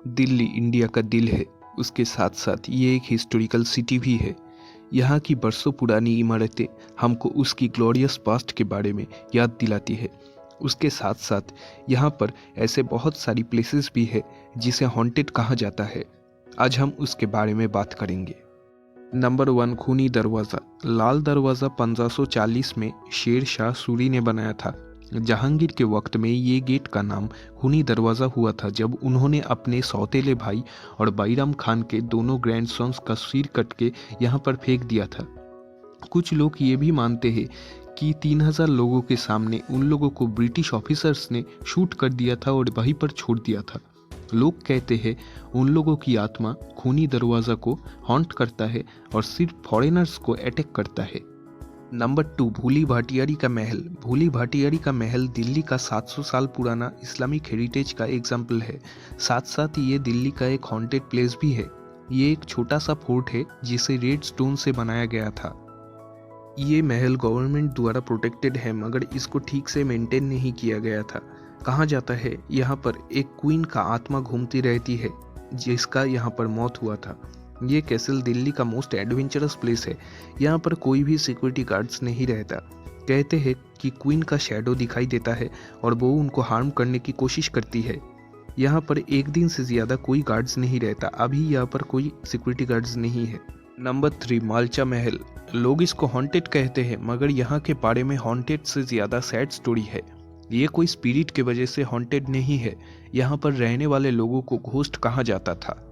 Delhi India का दिल है, उसके साथ साथ ये एक हिस्टोरिकल सिटी भी है। यहाँ की बरसों पुरानी इमारतें हमको उसकी ग्लोरियस पास्ट के बारे में याद दिलाती है। उसके साथ साथ यहाँ पर ऐसे बहुत सारी प्लेसेस भी है जिसे हॉन्टेड कहा जाता है। आज हम उसके बारे में बात करेंगे। नंबर 1, खूनी दरवाज़ा। लाल दरवाज़ा 1540 में शेर शाह सूरी ने बनाया था। जहांगीर के वक्त में ये गेट का नाम खूनी दरवाज़ा हुआ था जब उन्होंने अपने सौतेले भाई और बैराम खान के दोनों ग्रैंडसन्स का सिर कट के यहाँ पर फेंक दिया था। कुछ लोग ये भी मानते हैं कि 3000 लोगों के सामने उन लोगों को ब्रिटिश ऑफिसर्स ने शूट कर दिया था और वहीं पर छोड़ दिया था। लोग कहते हैं उन लोगों की आत्मा खूनी दरवाज़ा को हॉन्ट करता है और सिर्फ फॉरेनर्स को अटैक करता है। नंबर 2, भूली भाटियारी का महल। भूली भाटियारी का महल दिल्ली का 700 साल पुराना इस्लामिक हेरिटेज का एग्जाम्पल है। साथ साथ ये दिल्ली का एक हॉन्टेड प्लेस भी है। ये एक छोटा सा फोर्ट है जिसे रेड स्टोन से बनाया गया था। ये महल गवर्नमेंट द्वारा प्रोटेक्टेड है मगर इसको ठीक से मेंटेन नहीं किया गया था। कहा जाता है यहाँ पर एक क्वीन का आत्मा घूमती रहती है जिसका यहाँ पर मौत हुआ था। ये कैसल दिल्ली का मोस्ट एडवेंचरस प्लेस है। यहाँ पर कोई भी सिक्योरिटी गार्ड्स नहीं रहता। कहते हैं कि क्वीन का शैडो दिखाई देता है और वो उनको हार्म करने की कोशिश करती है। यहाँ पर एक दिन से ज़्यादा कोई गार्ड्स नहीं रहता। अभी यहाँ पर कोई सिक्योरिटी गार्ड्स नहीं है। नंबर 3, मालचा महल। लोग इसको हॉन्टेड कहते हैं मगर यहाँ के बारे में हॉन्टेड से ज़्यादा सैड स्टोरी है। ये कोई स्पिरिट के वजह से हॉन्टेड नहीं है। यहाँ पर रहने वाले लोगों को घोस्ट कहा जाता था।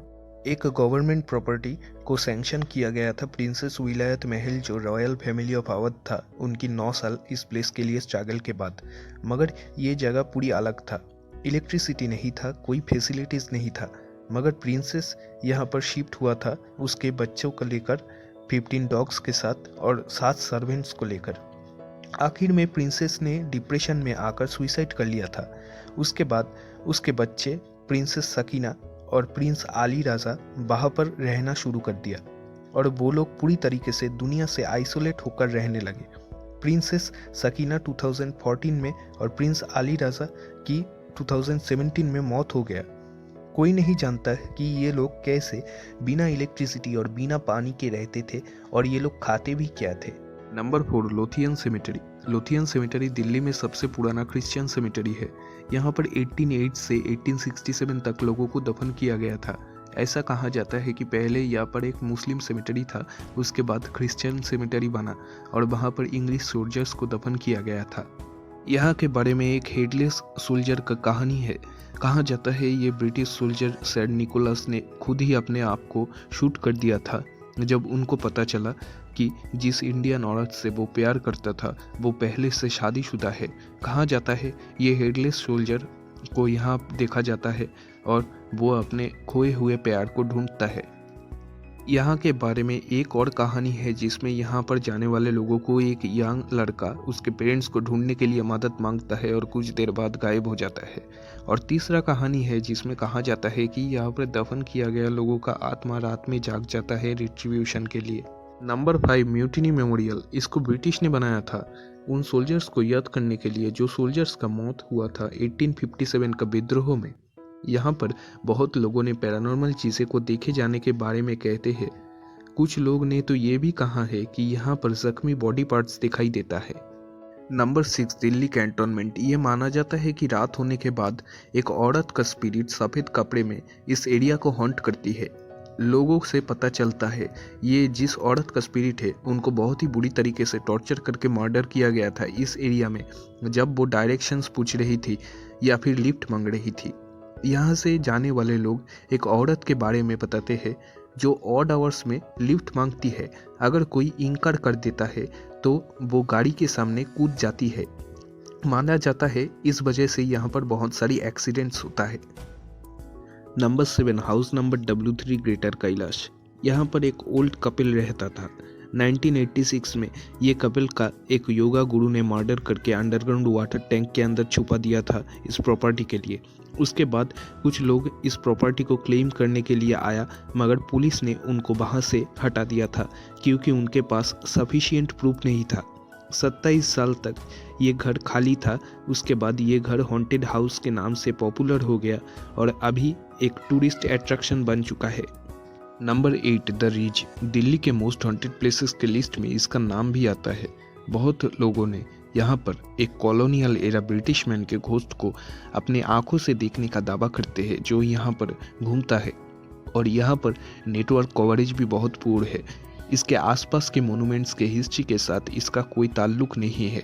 एक गवर्नमेंट प्रॉपर्टी को सैंक्शन किया गया था प्रिंसेस विलायत महल जो रॉयल फैमिली ऑफ अवध था उनकी 9 साल इस प्लेस के लिए स्ट्रगल के बाद। मगर ये जगह पूरी अलग था। इलेक्ट्रिसिटी नहीं था, कोई फैसिलिटीज़ नहीं था। मगर प्रिंसेस यहाँ पर शिफ्ट हुआ था उसके बच्चों को लेकर, 15 डॉग्स के साथ और 7 सर्वेंट्स को लेकर। आखिर में प्रिंसेस ने डिप्रेशन में आकर सुसाइड कर लिया था। उसके बाद उसके बच्चे प्रिंसेस सकीना और प्रिंस आली राजा वहाँ पर रहना शुरू कर दिया और वो लोग पूरी तरीके से दुनिया से आइसोलेट होकर रहने लगे। प्रिंसेस सकीना 2014 में और प्रिंस आली राजा की 2017 में मौत हो गया। कोई नहीं जानता है कि ये लोग कैसे बिना इलेक्ट्रिसिटी और बिना पानी के रहते थे और ये लोग खाते भी क्या थे। Number 4, Lothian cemetery. Lothian cemetery Delhi में सबसे पुराना क्रिश्चियन सेमेटरी है। यहाँ पर 1808 से 1867 तक लोगों को दफन किया गया था। ऐसा कहा जाता है कि पहले यहाँ पर एक मुस्लिम सेमेटरी था, उसके बाद क्रिश्चियन सेमेटरी बना और वहाँ पर इंग्लिश सोल्जर्स को दफन किया गया था। यहाँ के बारे में एक हेडलेस सोल्जर का कहानी है। कहा जाता है ये ब्रिटिश सोल्जर सेंट निकोलस ने खुद ही अपने आप को शूट कर दिया था जब उनको पता चला कि जिस इंडियन औरत से वो प्यार करता था वो पहले से शादीशुदा है। कहा जाता है ये हेडलेस सोल्जर को यहाँ देखा जाता है और वो अपने खोए हुए प्यार को ढूंढता है। यहाँ के बारे में एक और कहानी है जिसमें यहाँ पर जाने वाले लोगों को एक यंग लड़का उसके पेरेंट्स को ढूंढने के लिए मदद मांगता है और कुछ देर बाद गायब हो जाता है। और तीसरा कहानी है जिसमें कहा जाता है कि यहाँ पर दफन किया गया लोगों का आत्मा रात में जाग जाता है रिट्रीब्यूशन के लिए। Number 5, mutiny memorial. इसको ब्रिटिश ने बनाया था उन सोल्जर्स को याद करने के लिए जो सोल्जर्स का मौत हुआ था 1857 का विद्रोह में। यहाँ पर बहुत लोगों ने पैरानॉर्मल चीज़ें को देखे जाने के बारे में कहते हैं। कुछ लोग ने तो ये भी कहा है कि यहाँ पर जख्मी बॉडी पार्ट्स दिखाई देता है। Number 6, Delhi cantonment. ये माना जाता है कि रात होने के बाद एक औरत का स्पिरिट सफ़ेद कपड़े में इस एरिया को हॉन्ट करती है। लोगों से पता चलता है ये जिस औरत का स्पिरिट है उनको बहुत ही बुरी तरीके से टॉर्चर करके मर्डर किया गया था इस एरिया में जब वो डायरेक्शंस पूछ रही थी या फिर लिफ्ट मांग रही थी। यहाँ से जाने वाले लोग एक औरत के बारे में बताते हैं जो ऑड आवर्स में लिफ्ट मांगती है। अगर कोई इनकार कर देता है तो वो गाड़ी के सामने कूद जाती है। माना जाता है इस वजह से यहाँ पर बहुत सारी एक्सीडेंट्स होता है। Number 7, house number W3 greater Kailash. यहाँ पर एक ओल्ड कपिल रहता था। 1986 में ये कपिल का एक योगा गुरु ने मर्डर करके अंडरग्राउंड वाटर टैंक के अंदर छुपा दिया था इस प्रॉपर्टी के लिए। उसके बाद कुछ लोग इस प्रॉपर्टी को क्लेम करने के लिए आया मगर पुलिस ने उनको वहाँ से हटा दिया था क्योंकि उनके पास सफिशिएंट प्रूफ नहीं था। 27 साल तक ये घर खाली था। उसके बाद ये घर हॉन्टेड हाउस के नाम से पॉपुलर हो गया और अभी एक टूरिस्ट अट्रैक्शन बन चुका है। Number 8, the ridge. दिल्ली के मोस्ट हॉन्टेड प्लेसेस के लिस्ट में इसका नाम भी आता है। बहुत लोगों ने यहाँ पर एक कॉलोनियल एरा ब्रिटिश मैन के घोस्ट को अपने आंखों से देखने का दावा करते हैं जो यहाँ पर घूमता है, और यहाँ पर नेटवर्क कवरेज भी बहुत पुअर है। इसके आसपास के मोनूमेंट्स के हिस्ट्री के साथ इसका कोई ताल्लुक नहीं है।